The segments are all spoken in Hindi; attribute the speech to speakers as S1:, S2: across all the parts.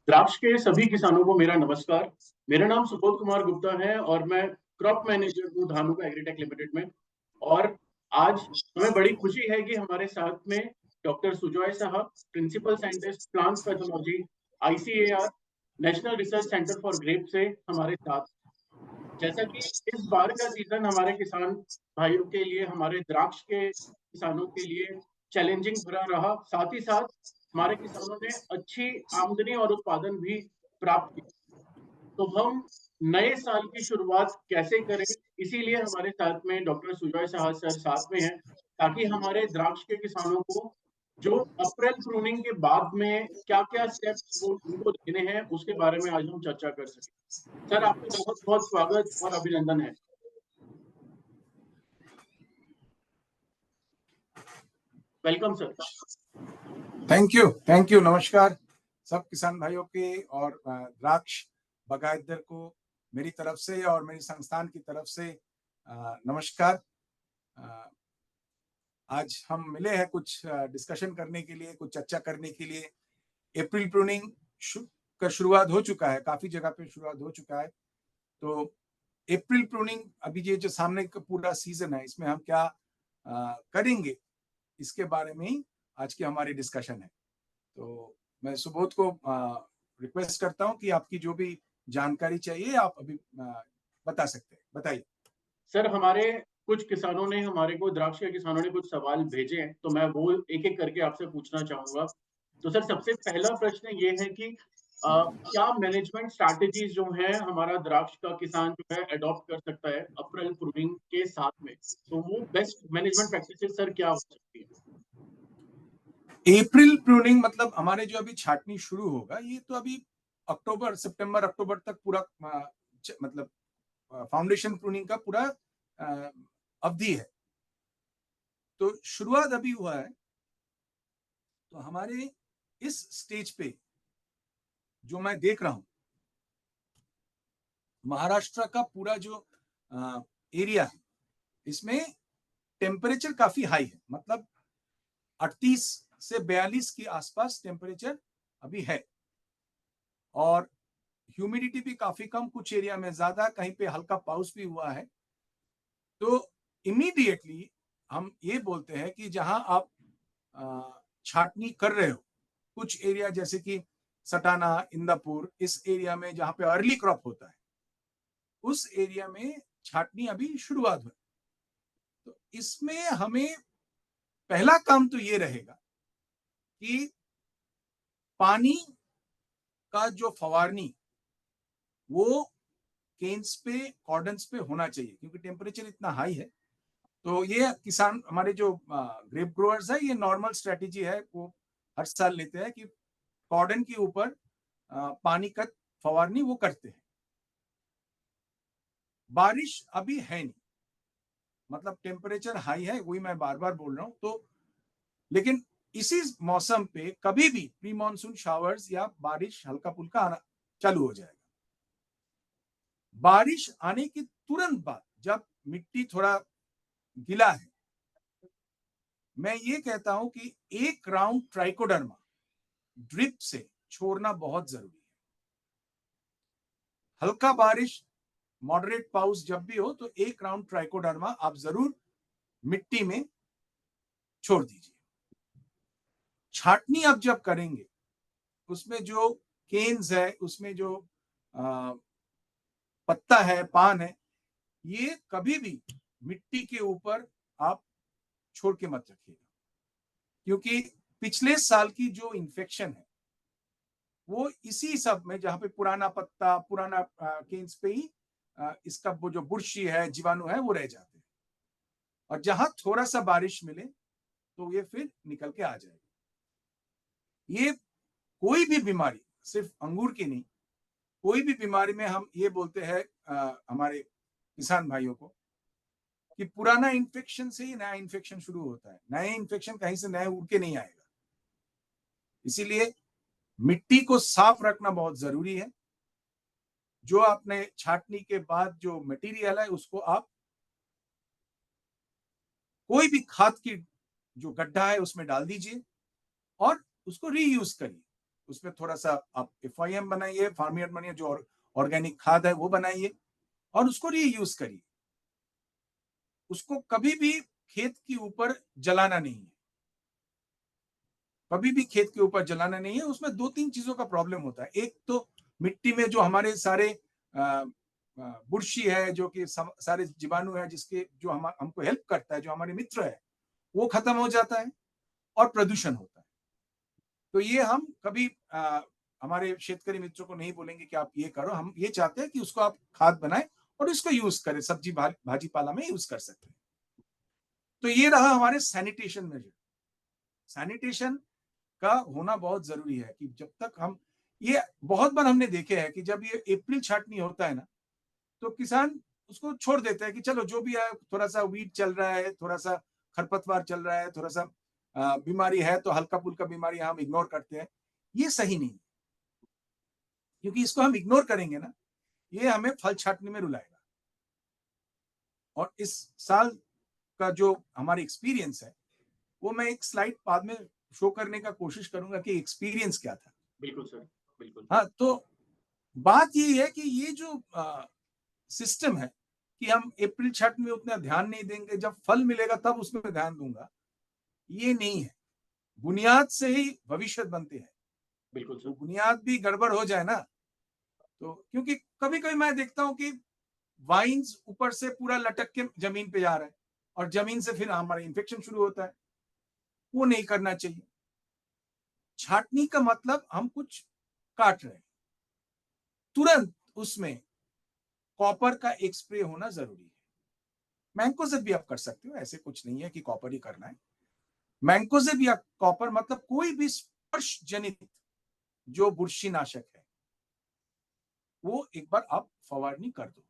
S1: द्राक्ष के सभी किसानों को मेरा नमस्कार। मेरा नाम सुबोध कुमार गुप्ता है और मैं क्रॉप मैनेजर हूँ धानुका एग्रीटेक लिमिटेड में। और आज हमें बड़ी खुशी है कि हमारे साथ में डॉक्टर सुजॉय साहब, principal scientist plant pathology, ICAR, national research centre for grape से हमारे साथ। जैसा कि इस बार का सीजन हमारे किसान भाइयों के लिए, हमारे द्राक्ष के किसानों के लिए चैलेंजिंग भरा रहा, साथ ही साथ हमारे किसानों ने अच्छी आमदनी और उत्पादन भी प्राप्त किया। तो हम नए साल की शुरुआत कैसे करें, इसीलिए हमारे साथ में डॉक्टर सुजॉय साहा सर साथ में हैं, ताकि हमारे द्राक्ष के किसानों को जो अप्रैल प्रूनिंग के बाद में क्या-क्या स्टेप्स वो उनको लेने हैं, उसके बारे में आज हम चर्चा कर सकें। सर, आपका बहुत-बहुत स्वागत और अभिनंदन है। Welcome sir.
S2: Thank you. नमस्कार सब किसान भाइयों के और द्राक्ष बागायतदार को मेरी तरफ से और मेरी संस्थान की तरफ से नमस्कार। आज हम मिले हैं कुछ डिस्कशन करने के लिए, कुछ चर्चा करने के लिए। अप्रैल प्रूनिंग का शुरुआत हो चुका है, काफी जगह पे शुरुआत हो चुका है। तो अप्रैल प्रूनिंग अभी ये जो सामने का पूरा सीजन है, इसमें हम क्या करेंगे, इसके बारे में ही आज की हमारी डिस्कशन है। तो मैं सुबोध को रिक्वेस्ट करता हूं कि आपकी जो भी जानकारी चाहिए आप अभी बता सकते हैं, बताइए।
S1: सर, हमारे कुछ किसानों ने, हमारे को द्राक्ष के किसानों ने कुछ सवाल भेजे हैं, तो मैं वो एक-एक करके आपसे पूछना चाहूँगा। तो सर, सबसे पहला प्रश्न ये है कि क्या मैनेजमेंट स्ट्रैटेजीज़ जो हैं, हमारा द्राक्ष का किसान जो है अडॉप्ट कर सकता है अप्रैल प्रूनिंग के साथ में? तो वो बेस्ट मैनेजमेंट प्रैक्टिसेज़ सर क्या हो सकती हैं?
S2: अप्रैल प्रूनिंग मतलब हमारे जो अभी छाटनी शुरू होगा, ये तो अभी अक्टूबर, सितंबर, अक्टूबर तक पूरा मतलब फाउंडेशन प्रूनिंग का पूरा अवधि है। तो शुरुआत अभी हुआ है। तो हमारे इस स्टेज पे जो मैं देख रहा हूं, महाराष्ट्र का पूरा जो एरिया है, इसमें टेम्परेचर काफी हाई है, मतलब 38 से 42 के आसपास टेम्परेचर अभी है। और ह्यूमिडिटी भी काफी कम, कुछ एरिया में ज्यादा, कहीं पे हल्का पाउस भी हुआ है। तो इमीडिएटली हम ये बोलते हैं कि जहां आप छाटनी कर रहे हो, कुछ एरिया जैसे कि सटाना, इंदापुर, इस एरिया में जहां पे अर्ली क्रॉप होता है, उस एरिया में छाटनी अभी शुरुआत हुई। तो इसमें हमें पहला काम तो ये रहेगा कि पानी का जो फवारनी वो केन्स पे, कॉर्डन्स पे होना चाहिए, क्योंकि टेम्परेचर इतना हाई है। तो ये किसान, हमारे जो ग्रेप ग्रोअर्स है, ये नॉर्मल स्ट्रेटेजी है, वो हर साल लेते हैं कि कॉर्डन के ऊपर पानी का फवारनी वो करते हैं। बारिश अभी है नहीं, मतलब टेम्परेचर हाई है, वही मैं बार बार बोल रहा हूं। तो लेकिन इसी मौसम पे कभी भी प्री मानसून शावर्स या बारिश हल्का फुल्का आना चालू हो जाएगा। बारिश आने के तुरंत बाद जब मिट्टी थोड़ा गीला है, मैं ये कहता हूं कि एक राउंड ट्राइकोडर्मा ड्रिप से छोड़ना बहुत जरूरी है। हल्का बारिश, मॉडरेट पाउस जब भी हो, तो एक राउंड ट्राइकोडर्मा आप जरूर मिट्टी में छोड़ दीजिए। छाटनी आप जब करेंगे, उसमें जो केन्स है, उसमें जो पत्ता है, पान है, ये कभी भी मिट्टी के ऊपर आप छोड़ के मत रखिएगा, क्योंकि पिछले साल की जो इन्फेक्शन है वो इसी सब में, जहां पे पुराना पत्ता, पुराना केन्स पे ही इसका वो जो बुर्शी है, जीवाणु है, वो रह जाते हैं। और जहां थोड़ा सा बारिश मिले तो ये फिर निकल के आ जाएगा। ये कोई भी बीमारी, सिर्फ अंगूर की नहीं, कोई भी बीमारी में हम ये बोलते हैं हमारे किसान भाइयों को कि पुराना इन्फेक्शन से ही नया इन्फेक्शन शुरू होता है, नए इन्फेक्शन कहीं से नए उड़ के नहीं आएगा। इसीलिए मिट्टी को साफ रखना बहुत जरूरी है। जो आपने छाटनी के बाद जो मटेरियल है, उसको आप कोई भी खाद की जो गड्ढा है उसमें डाल दीजिए और उसको रीयूज करिए। उसमें थोड़ा सा आप FIM बनाइए, फार्मियर बनाइए, जो ऑर्गेनिक खाद है वो बनाइए और उसको रीयूज करिए। उसको कभी भी खेत के ऊपर जलाना नहीं है, कभी भी खेत के ऊपर जलाना नहीं है। उसमें 2-3 चीजों का प्रॉब्लम होता है। एक तो मिट्टी में जो हमारे सारे बुरशी है, जो कि सारे जीवाणु है, जिसके जो हमको हेल्प करता है, जो हमारे मित्र है, वो खत्म हो जाता है और प्रदूषण होता है। तो ये हम कभी हमारे शेतकरी मित्रों को नहीं बोलेंगे कि आप ये करो। हम ये चाहते हैं कि उसको आप खाद बनाएं और इसको यूज करें, सब्जी भाजी पाला में यूज कर सकते हैं। तो ये रहा हमारे सैनिटेशन मेजर। सैनिटेशन का होना बहुत जरूरी है कि जब तक हम, ये बहुत बार हमने देखे हैं कि जब ये अप्रैल छाटनी होता है ना, तो किसान उसको छोड़ देते हैं कि चलो जो भी है, थोड़ा सा वीड चल रहा है, थोड़ा सा खरपतवार चल रहा है, थोड़ा सा बीमारी है तो हल्का फुल्का बीमारी हम इग्नोर करते हैं। ये सही नहीं, क्योंकि इसको हम इग्नोर करेंगे ना, ये हमें फल छाटने में रुलाएगा। और इस साल का जो हमारी एक्सपीरियंस है, वो मैं एक स्लाइड बाद में शो करने का कोशिश करूंगा कि एक्सपीरियंस क्या था।
S1: बिल्कुल सर, बिल्कुल।
S2: हाँ, तो बात ये है कि ये जो सिस्टम है कि हम अप्रैल छठ में उतना ध्यान नहीं देंगे, जब फल मिलेगा तब उसमें ध्यान दूंगा, ये नहीं है। बुनियाद से ही भविष्य बनते हैं।
S1: बिल्कुल सर।
S2: तो बुनियाद भी गड़बड़ हो जाए ना, तो क्योंकि कभी कभी मैं देखता हूं कि वाइन्स ऊपर से पूरा लटक के जमीन पे जा रहा है और जमीन से फिर हमारा इन्फेक्शन शुरू होता है। वो नहीं करना चाहिए। छाटनी का मतलब हम कुछ काट रहे हैं, तुरंत उसमें कॉपर का एक स्प्रे होना जरूरी है। मैंकोजेब भी आप कर सकते हो, ऐसे कुछ नहीं है कि कॉपर ही करना है। मैंकोजेब या कॉपर मतलब कोई भी स्पर्श जनित जो बुरशीनाशक है, वो एक बार आप फवारनी कर दो।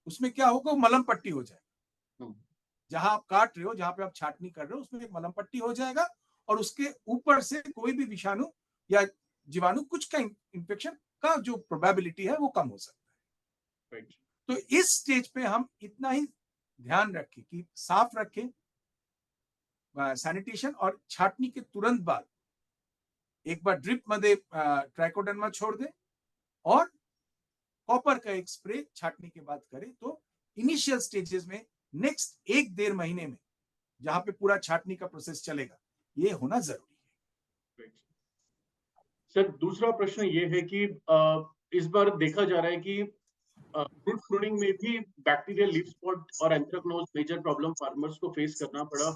S2: उसमें क्या होगा, मलम पट्टी हो जाएगा। जहां आप काट रहे हो, जहां पे आप छाटनी कर रहे हो, उसमें एक मलम पट्टी हो जाएगा और उसके ऊपर से कोई भी विषाणु या जीवाणु कुछ का इंफेक्शन का जो प्रोबेबिलिटी है वो कम हो सकता है। तो इस स्टेज पे हम इतना ही ध्यान रखें कि साफ रखें सैनिटेशन, और छाटनी के तुरंत बाद एक बार ड्रिप मध्ये ट्राइकोडर्मा छोड़ दे और कॉपर का एक स्प्रे छाटनी के बाद करें। तो इनिशियल स्टेजेस में नेक्स्ट 1-1.5 महीने में जहां पे पूरा छाटनी का प्रोसेस चलेगा, ये होना जरूरी है।
S1: सर, दूसरा प्रश्न ये है कि इस बार देखा जा रहा है कि फ्रूट प्रूनिंग में भी बैक्टीरियल लीफ स्पॉट और एंथ्रेक्नोज मेजर प्रॉब्लम फार्मर्स को फेस करना पड़ा।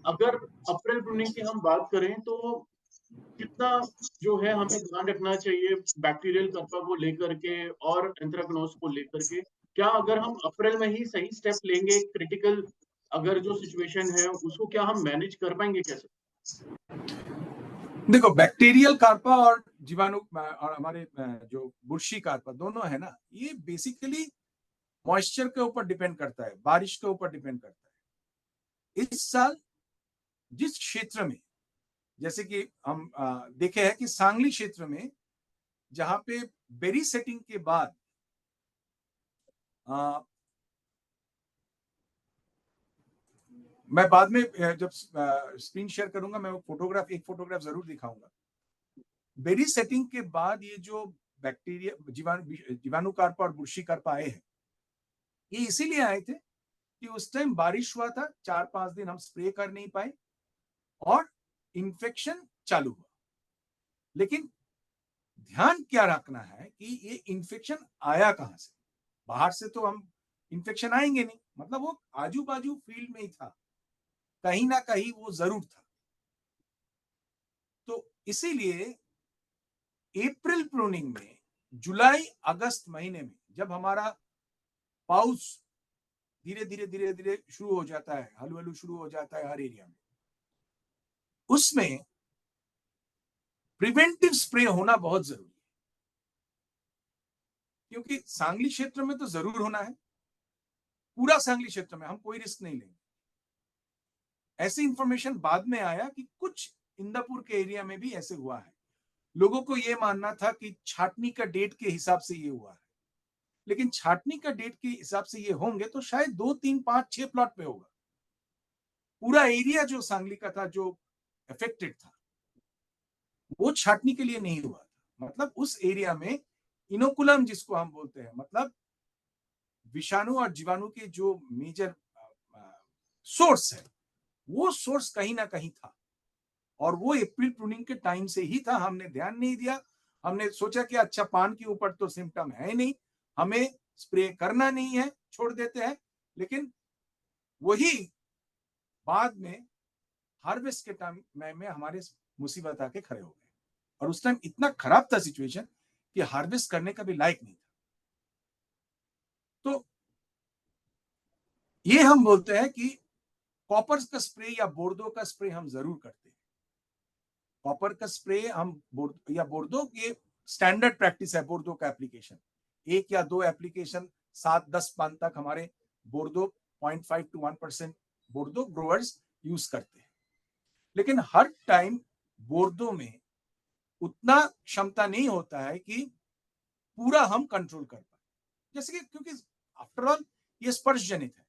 S1: अगर अप्रैल प्रूनिंग की हम बात करें तो कितना जो है हमें ध्यान रखना चाहिए बैक्टीरियल करपा को लेकर के और एंथ्रेक्नोज को लेकर के? क्या अगर हम अप्रैल में ही सही स्टेप लेंगे, क्रिटिकल अगर जो सिचुएशन है उसको क्या हम मैनेज कर पाएंगे कैसे?
S2: देखो, बैक्टीरियल कार्पा और जीवाणु और हमारे जो बुरशी कार्पा दोनों है ना, ये बेसिकली मॉइस्चर के ऊपर डिपेंड करता है, बारिश के ऊपर डिपेंड करता है। इस साल जिस क्षेत्र में, जैसे कि हम देखे हैं कि सांगली क्षेत्र में जहां पे बेरी सेटिंग के बाद मैं बाद में जब स्क्रीन शेयर करूंगा, मैं एक फोटोग्राफ जरूर दिखाऊंगा। बेरी सेटिंग के बाद ये जो बैक्टीरिया जीवाणु कार्पा और बुरशी कार्पा आए हैं, ये इसीलिए आए थे कि उस टाइम बारिश हुआ था, 4-5 दिन हम स्प्रे कर नहीं पाए और इन्फेक्शन चालू हुआ। लेकिन ध्यान क्या रखना है कि ये इन्फेक्शन आया कहां से। बाहर से तो हम इन्फेक्शन आएंगे नहीं, मतलब वो आजू बाजू फील्ड में ही था, कहीं ना कहीं वो जरूर था। तो इसीलिए अप्रैल प्रूनिंग में, जुलाई अगस्त महीने में जब हमारा पाउस धीरे धीरे धीरे धीरे शुरू हो जाता है, हलू हलू शुरू हो जाता है हर एरिया में, उसमें प्रिवेंटिव स्प्रे होना बहुत जरूरी है। क्योंकि सांगली क्षेत्र में तो जरूर होना है, पूरा सांगली क्षेत्र में हम कोई रिस्क नहीं लेंगे। ऐसी इंफॉर्मेशन बाद में आया कि कुछ इंदापुर के एरिया में भी ऐसे हुआ है। लोगों को यह मानना था कि छाटनी का डेट के हिसाब से ये हुआ है, लेकिन छाटनी का डेट के हिसाब से ये होंगे तो शायद 2, 3, 5, 6 प्लॉट पे होगा। पूरा एरिया जो सांगली का था, जो अफेक्टेड था, वो छाटनी के लिए नहीं हुआ था। मतलब उस एरिया में इनोकुलम जिसको हम बोलते हैं, मतलब विषाणु और जीवाणु के जो मेजर सोर्स है, वो सोर्स कहीं ना कहीं था, और वो अप्रैल प्रूनिंग के टाइम से ही था। हमने ध्यान नहीं दिया, हमने सोचा कि अच्छा पान के ऊपर तो सिम्टम है नहीं, हमें स्प्रे करना नहीं है, छोड़ देते हैं। लेकिन वही बाद में हार्वेस्ट के टाइम में हमारे मुसीबत आके खड़े हो गए, और उस टाइम इतना खराब था सिचुएशन कि हार्वेस्ट करने का भी लायक नहीं था। तो ये हम बोलते हैं कि कॉपर का स्प्रे या बोर्डो का स्प्रे हम जरूर करते हैं। कॉपर का स्प्रे हम बोर्डो के स्टैंडर्ड प्रैक्टिस है, बोर्डो का एप्लीकेशन 1 या 2 एप्लीकेशन 7-10 पान तक हमारे बोर्डो 0.5 to 1% बोर्डो ग्रोअर्स यूज करते हैं। लेकिन हर टाइम बोर्डो में उतना क्षमता नहीं होता है कि पूरा हम कंट्रोल कर पाए। जैसे कि क्योंकि आफ्टर ऑल ये स्पर्श जनित है,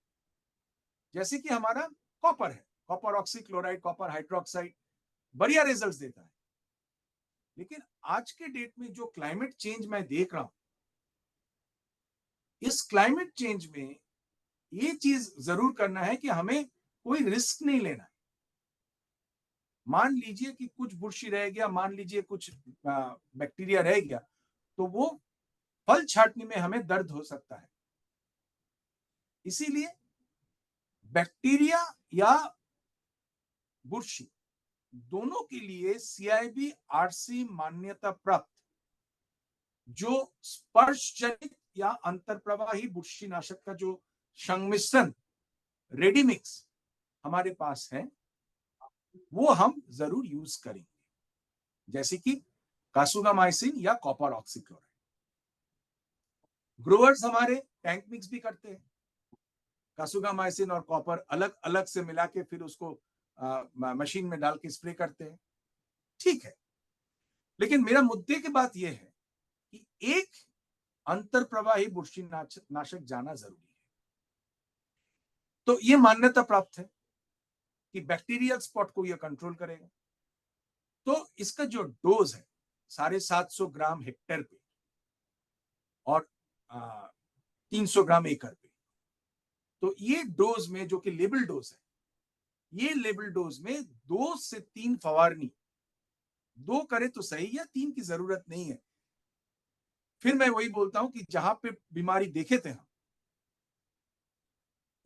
S2: जैसे कि हमारा कॉपर है, कॉपर ऑक्सीक्लोराइड, कॉपर हाइड्रोक्साइड बढ़िया रिजल्ट्स देता है। लेकिन आज के डेट में जो क्लाइमेट चेंज मैं देख रहा हूं, इस क्लाइमेट चेंज में ये चीज जरूर करना है कि हमें कोई रिस्क नहीं लेना है। मान लीजिए कि कुछ बुरशी रह गया, मान लीजिए कुछ बैक्टीरिया रह गया, तो वो फल छाटने में हमें दर्द हो सकता है। इसीलिए बैक्टीरिया या बुरशी दोनों के लिए CIB RC मान्यता प्राप्त जो स्पर्श जनित या अंतरप्रवाही बुरशीनाशक का जो संमिश्रण रेडी मिक्स हमारे पास है, वो हम जरूर यूज करेंगे, जैसे कि कासुगामाइसिन या कॉपर ऑक्सीक्लोराइड। ग्रोवर्स हमारे टैंक मिक्स भी करते हैं, कासुगामाइसिन और कॉपर अलग अलग से मिला के फिर उसको मशीन में डाल के स्प्रे करते हैं, ठीक है। लेकिन मेरा मुद्दे की बात यह है कि एक अंतरप्रवाही बुरशी नाशक जाना जरूरी है। तो ये मान्यता प्राप्त है कि बैक्टीरियल स्पॉट को यह कंट्रोल करेगा। तो इसका जो डोज है 750 ग्राम हेक्टेयर पे और 300 ग्राम एकड़ पे, तो ये डोज में जो कि लेबल डोज है, ये लेबल डोज में 2 से 3 फवारनी, 2 करे तो सही है, 3 की जरूरत नहीं है। फिर मैं वही बोलता हूं कि जहां पे बीमारी देखे थे हम,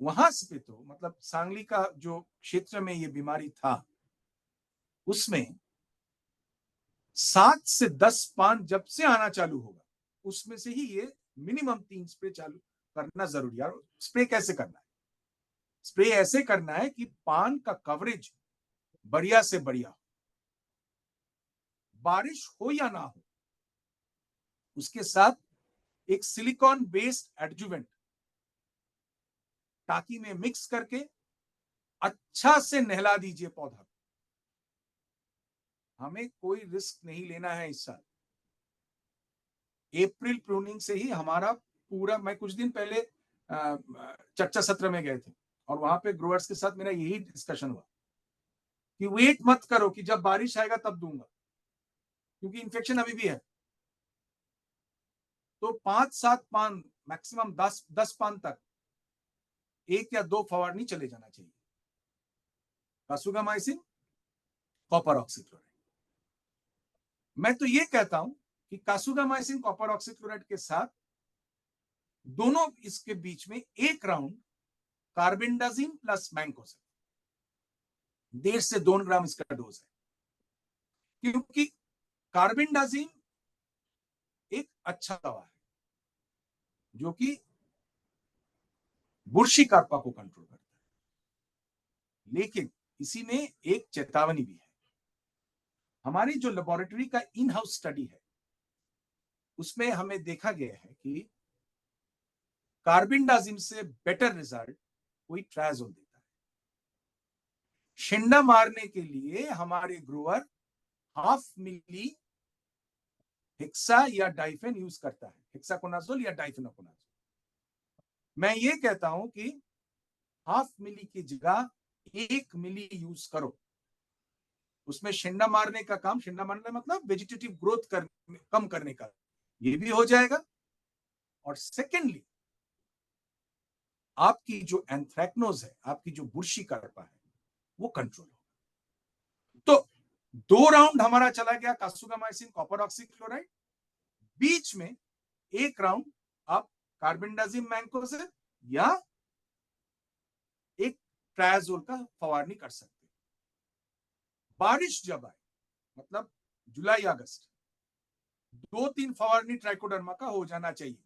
S2: वहां से तो मतलब सांगली का जो क्षेत्र में ये बीमारी था, उसमें 7 से 10 पान जब से आना चालू होगा, उसमें से ही ये मिनिमम 3 स्प्रे चालू करना जरूरी है। स्प्रे कैसे करना है? स्प्रे ऐसे करना है कि पान का कवरेज बढ़िया से बढ़िया, बारिश हो या ना हो, उसके साथ एक सिलिकॉन बेस्ड एडजुवेंट टाकी में मिक्स करके अच्छा से नहला दीजिए पौधा। हमें कोई रिस्क नहीं लेना है इस साल। अप्रैल प्रूनिंग से ही हमारा पूरा, मैं कुछ दिन पहले चर्चा सत्र में गए थे और वहां पे ग्रोअर्स के साथ मेरा यही डिस्कशन हुआ कि वेट मत करो कि जब बारिश आएगा तब दूंगा, क्योंकि इन्फेक्शन अभी भी है। तो 5-7 पान, मैक्सिमम 10 पान तक 1 या 2 फवारनी चले जाना चाहिए, कासुगामाइसिन, कॉपर ऑक्सीक्लोराइड। मैं तो ये कहता हूं कि कासुगामाइसिन कॉपर ऑक्सीक्लोराइड के साथ दोनों इसके बीच में 1 राउंड कार्बेंडाजिम प्लस मैंकोजेब, 1.5 से 2 ग्राम इसका डोज है, क्योंकि कार्बेंडाजिम एक अच्छा दवा है जो कि बुरशी कार्पा को कंट्रोल करता है। लेकिन इसी में एक चेतावनी भी है। हमारी जो लेबोरेटरी का इन हाउस स्टडी है, उसमें हमें देखा गया है कि कार्बेंडाजिम से बेटर रिजल्ट कोई ट्रायजोल देता है। शिंडा मारने के लिए हमारे ग्रोअर 0.5 मिली हेक्सा या डाइफेन यूज करता है, हेक्साकोनाजोल या डाइफेनोकोनाजोल। मैं ये कहता हूं कि 0.5 मिली की जगह 1 मिली यूज करो, उसमें शेंडा मारने का काम, शेंडा मारने मतलब वेजिटेटिव ग्रोथ कम करने का, ये भी हो जाएगा। और सेकेंडली आपकी जो एंथ्रैक्नोज है, आपकी जो बुर्शी कार्पा है, वो कंट्रोल होगा। तो 2 राउंड हमारा चला गया कासुगामाइसिन कॉपर ऑक्सीक्लोराइड, बीच में 1 राउंड आप कार्बेंडाजिम मैंकोजेब या एक ट्रायाजोल का फवारनी कर सकते हैं। बारिश जब आए, मतलब जुलाई अगस्त, 2-3 फवारनी ट्राइकोडर्मा का हो जाना चाहिए,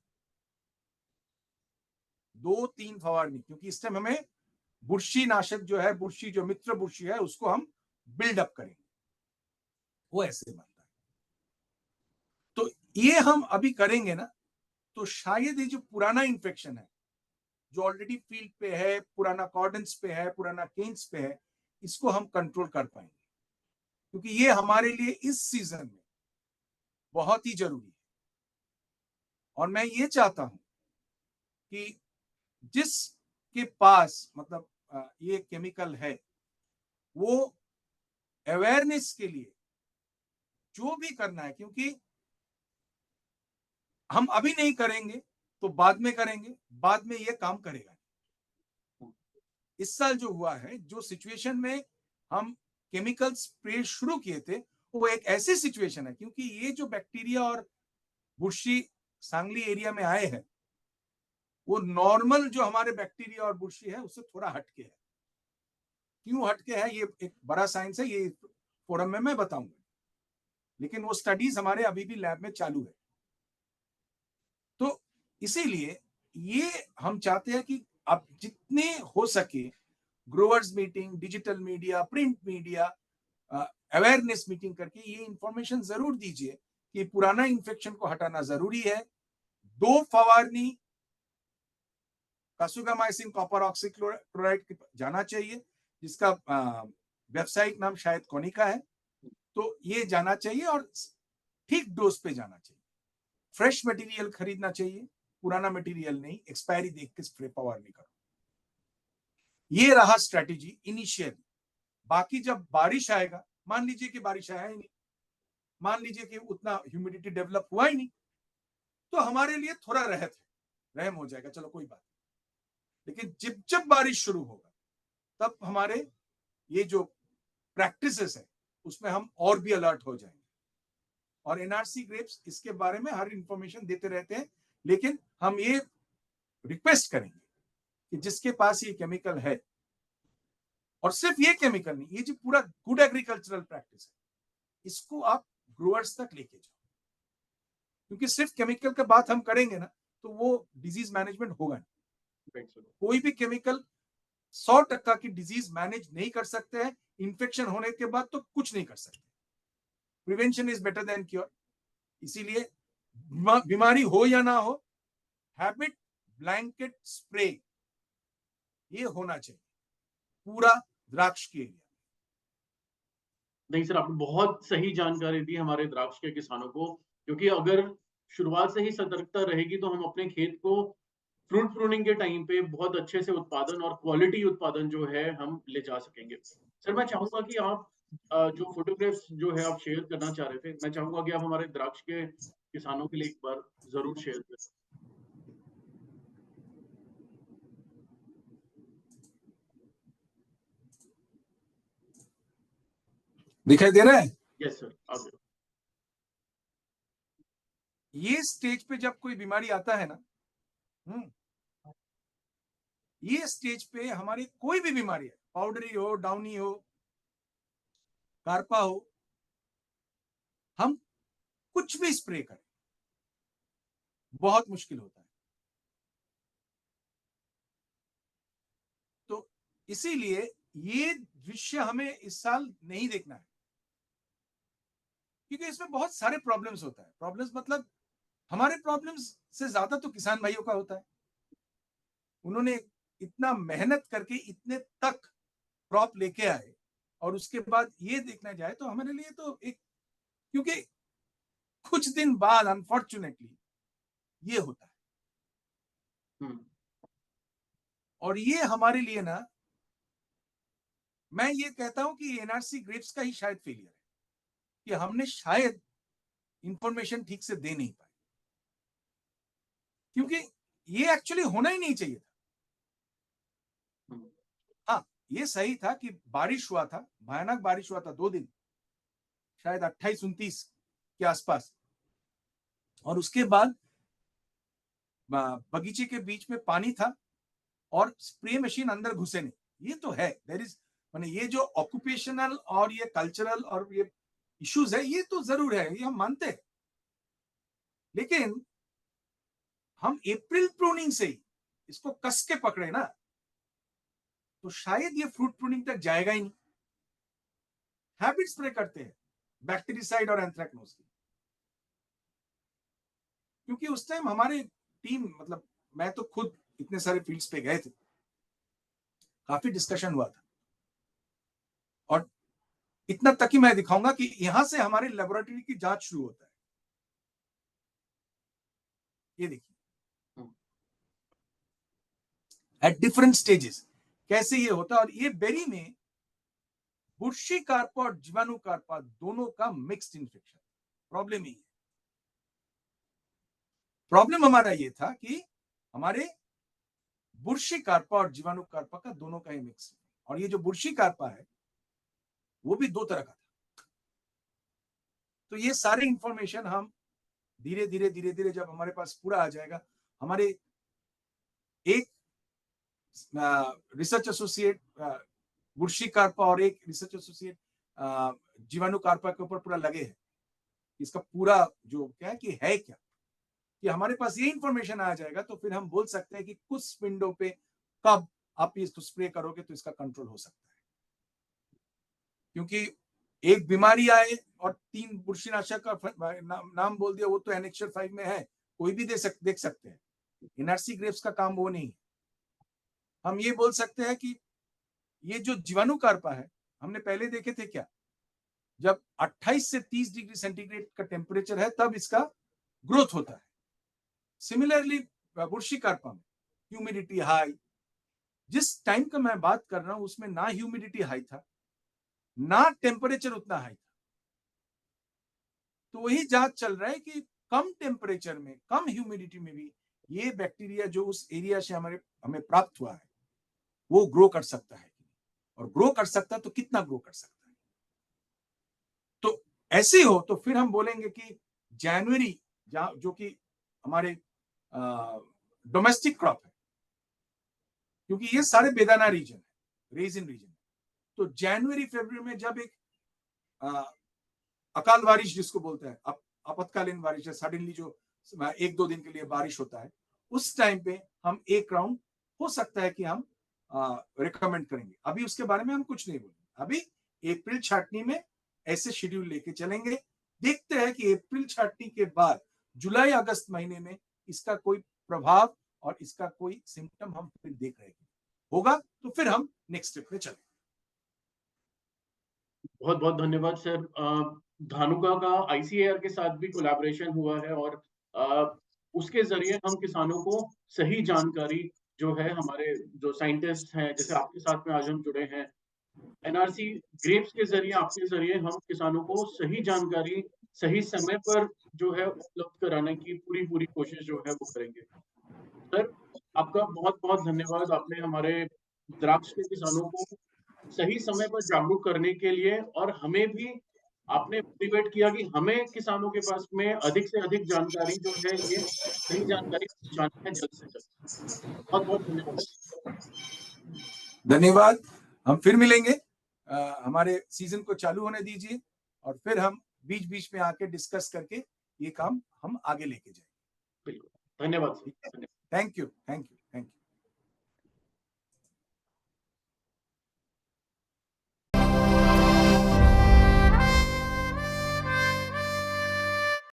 S2: 2-3 फवारनी, क्योंकि इस टाइम हमें बुर्शी नाशक जो है, बुर्शी जो मित्र बुर्शी है, उसको हम बिल्डअप करेंगे, वो ऐसे बनता है। तो ये हम अभी करेंगे ना, तो शायद ये जो पुराना इन्फेक्शन है, जो ऑलरेडी फील्ड पे है, पुराना कॉर्डेंस पे है, पुराना केन्स पे है, इसको हम कंट्रोल कर पाएंगे, क्योंकि ये हमारे लिए इस सीजन में बहुत ही जरूरी है। और मैं ये चाहता हूं कि जिसके पास मतलब ये केमिकल है, वो अवेयरनेस के लिए जो भी करना है, क्योंकि हम अभी नहीं करेंगे तो बाद में करेंगे, बाद में ये काम करेगा। इस साल जो हुआ है, जो सिचुएशन में हम केमिकल स्प्रे शुरू किए थे, वो एक ऐसी सिचुएशन है, क्योंकि ये जो बैक्टीरिया और बुर्शी सांगली एरिया में आए हैं, वो नॉर्मल जो हमारे बैक्टीरिया और बुर्शी है उससे थोड़ा हटके है। क्यों हटके है, ये एक बड़ा साइंस है, ये फोरम में मैं बताऊंगा, लेकिन वो स्टडीज हमारे अभी भी लैब में चालू है। तो इसीलिए ये हम चाहते हैं कि अब जितने हो सके growers meeting, digital media, print media, awareness meeting करके ये इंफॉर्मेशन जरूर दीजिए कि पुराना इन्फेक्शन को हटाना जरूरी है। 2 फवारनी कासुगामाइसिन कॉपर ऑक्सीक्लोराइड जाना चाहिए, जिसका वेबसाइट नाम शायद कोनिका है, तो ये जाना चाहिए और ठीक डोज पे जाना चाहिए। फ्रेश मटेरियल खरीदना चाहिए, पुराना मटेरियल नहीं, एक्सपायरी देख के स्प्रे फवारनी करो। ये रहा स्ट्रेटेजी इनिशियल। बाकी जब बारिश आएगा, मान लीजिए कि बारिश आया ही नहीं, मान लीजिए कि उतना ह्यूमिडिटी डेवलप हुआ ही नहीं, तो हमारे लिए थोड़ा रहम हो जाएगा, चलो कोई बात नहीं। लेकिन जब जब बारिश शुरू होगा, तब हमारे ये जो प्रैक्टिसेस है उसमें हम और भी अलर्ट हो जाएंगे। और एनआरसी ग्रेप्स इसके बारे में हर इंफॉर्मेशन देते रहते हैं, लेकिन हम ये रिक्वेस्ट करेंगे कि जिसके पास ये केमिकल है, और सिर्फ ये केमिकल नहीं, ये जो पूरा गुड एग्रीकल्चरल प्रैक्टिस है, इसको आप ग्रोअर्स तक लेके जाओ, क्योंकि सिर्फ केमिकल का बात हम करेंगे ना, तो वो डिजीज मैनेजमेंट होगा नहीं। कोई भी केमिकल 100% की डिजीज मैनेज नहीं कर सकते हैं, इन्फेक्शन होने के बाद तो कुछ नहीं कर सकते। Prevention is better than cure. इसीलिए बीमारी हो या ना हो, हैबिट ब्लैंकेट स्प्रे ये होना चाहिए पूरा द्राक्ष के एरिया।
S1: नहीं सर, आपने बहुत सही जानकारी दी हमारे द्राक्ष के किसानों को, क्योंकि अगर शुरुआत से ही सतर्कता रहेगी तो हम अपने खेत को फ्रूट प्रूनिंग के टाइम पे बहुत अच्छे से उत्पादन और क्वालिटी उत्पादन जो है हम ले जा सकेंगे। सर मैं चाहूंगा कि आप जो फोटोग्राफ्स जो है आप शेयर करना चाह रहे थे, मैं चाहूंगा कि आप हमारे द्राक्ष के किसानों के लिए एक बार जरूर शेयर करें।
S2: दिखाई दे रहा है?
S1: यस सर, आप
S2: ये स्टेज पे जब कोई बीमारी आता है ना, ये स्टेज पे हमारी कोई भी बीमारी है, पाउडरी हो, डाउनी हो, कार्पा हो, हम कुछ भी स्प्रे करें बहुत मुश्किल होता है। तो इसीलिए ये दृश्य हमें इस साल नहीं देखना है, क्योंकि इसमें बहुत सारे प्रॉब्लम्स होता है। प्रॉब्लम्स मतलब हमारे प्रॉब्लम्स से ज्यादा तो किसान भाइयों का होता है। उन्होंने इतना मेहनत करके इतने तक क्रॉप लेके आए, और उसके बाद ये देखना जाए तो हमारे लिए तो एक, क्योंकि कुछ दिन बाद अनफॉर्चुनेटली ये होता है, और ये हमारे लिए ना मैं ये कहता हूं कि एनआरसी ग्रेप्स का ही शायद फेलियर है कि हमने शायद इंफॉर्मेशन ठीक से दे नहीं पाए, क्योंकि ये एक्चुअली होना ही नहीं चाहिए था। हाँ, ये सही था कि बारिश हुआ था, भयानक बारिश हुआ था 2 दिन, शायद 28-29 के आसपास, और उसके बाद बगीचे के बीच में पानी था और स्प्रे मशीन अंदर घुसे नहीं। ये तो है, देयर इज, माने ये जो ऑक्यूपेशनल और ये कल्चरल और ये इश्यूज है, ये तो जरूर है, ये हम मानते हैं। लेकिन हम अप्रैल प्रूनिंग से ही इसको कस के पकड़े ना, तो शायद ये फ्रूट प्रूनिंग तक जाएगा ही नहीं। हैबिट स्प्रे करते हैं बैक्टीरिसाइड और एंथ्रेक्नोज की, क्योंकि उस टाइम हमारे टीम, मतलब मैं तो खुद इतने सारे फील्ड्स पे गए थे, काफी डिस्कशन हुआ था, और इतना तक ही मैं दिखाऊंगा कि यहां से हमारे लेबोरेटरी की जांच शुरू होता है। ये देखिए एट डिफरेंट स्टेजेस कैसे ये होता है, और ये बेरी में बुर्शी कार्पा और जीवाणु कार्पा दोनों का मिक्स्ड इन्फेक्शन। प्रॉब्लम ही है, प्रॉब्लम हमारा ये था कि हमारे बुर्शी कार्पा और जीवाणु कार्पा का दोनों का ही मिक्स, और ये जो बुर्शी कार्पा है वो भी 2 तरह का था। तो ये सारे इंफॉर्मेशन हम धीरे धीरे धीरे धीरे जब हमारे पास पूरा आ जाएगा, हमारे एक रिसर्च एसोसिएट बुर्शी कार्पा और एक रिसर्च एसोसिएट जीवाणु कार्पा के ऊपर पूरा लगे हैं, इसका पूरा जो क्या है कि हमारे पास ये इंफॉर्मेशन आ जाएगा, तो फिर हम बोल सकते हैं कि कुछ विंडो पे कब आप इसको स्प्रे करोगे तो इसका कंट्रोल हो सकता है। क्योंकि एक बीमारी आए और 3 बुर्शीनाशक का नाम बोल दिया, वो तो एनेक्सर 5 में है, कोई भी देख सकते हैं। एनआरसी ग्रेप्स का काम वो नहीं है। हम ये बोल सकते हैं कि ये जो जीवाणु कार्पा है, हमने पहले देखे थे क्या, जब 28 से 30 डिग्री सेंटीग्रेड का टेम्परेचर है तब इसका ग्रोथ होता है। सिमिलरली बुर्शी कार्पा में ह्यूमिडिटी हाई, जिस टाइम का मैं बात कर रहा हूं उसमें ना ह्यूमिडिटी हाई था, ना टेम्परेचर उतना हाई था। तो वही जांच चल रहा है कि कम टेम्परेचर में, कम ह्यूमिडिटी में भी ये बैक्टीरिया जो उस एरिया से हमें प्राप्त हुआ है वो ग्रो कर सकता है, और ग्रो कर सकता है तो कितना ग्रो कर सकता है। तो ऐसे हो तो फिर हम बोलेंगे कि जनवरी, जो कि हमारे डोमेस्टिक क्रॉप है, क्योंकि ये सारे बेदाना रीजन है, रेजिन रीजन, तो जनवरी फरवरी में जब एक अकाल बारिश जिसको बोलते हैं, आपातकालीन बारिश है, सडनली जो 1-2 दिन के लिए बारिश होता है, उस टाइम पे हम एक राउंड हो सकता है कि हम रिकमेंड करेंगे। अभी उसके बारे में हम कुछ नहीं बोलेंगे, अभी अप्रैल छाटनी में ऐसे शेड्यूल लेके चलेंगे। देखते हैं कि अप्रैल छाटनी के बाद जुलाई अगस्त महीने में इसका कोई प्रभाव और इसका कोई सिम्टम हम फिर देख रहे हैं, होगा तो फिर हम नेक्स्ट स्टेप पे चलेंगे।
S1: बहुत बहुत धन्यवाद सर। धानुका का आईसीएआर के साथ भी कोलैबोरेशन हुआ है, और उसके जरिए हम किसानों को सही जानकारी जो है, हमारे जो साइंटिस्ट हैं जैसे आपके साथ में आज हम जुड़े हैं, एनआरसी ग्रेप्स के जरिए, आपके जरिए हम किसानों को सही जानकारी सही समय पर जो है उपलब्ध कराने की पूरी पूरी कोशिश जो है वो करेंगे। सर, आपका बहुत बहुत धन्यवाद। आपने हमारे द्राक्ष के किसानों को सही समय पर जागरूक करने के लिए, और हमें भी आपने मोटिवेट किया कि हमें किसानों के पास में अधिक से अधिक जानकारी जो है, ये सही जानकारी पहुंचानी है जल्द से जल्द। बहुत बहुत धन्यवाद।
S2: धन्यवाद, हम फिर मिलेंगे। हमारे सीजन को चालू होने दीजिए, और फिर हम बीच बीच में आके डिस्कस करके ये काम हम आगे लेके जाएंगे।
S1: बिल्कुल, धन्यवाद sir.
S2: Thank you, thank you.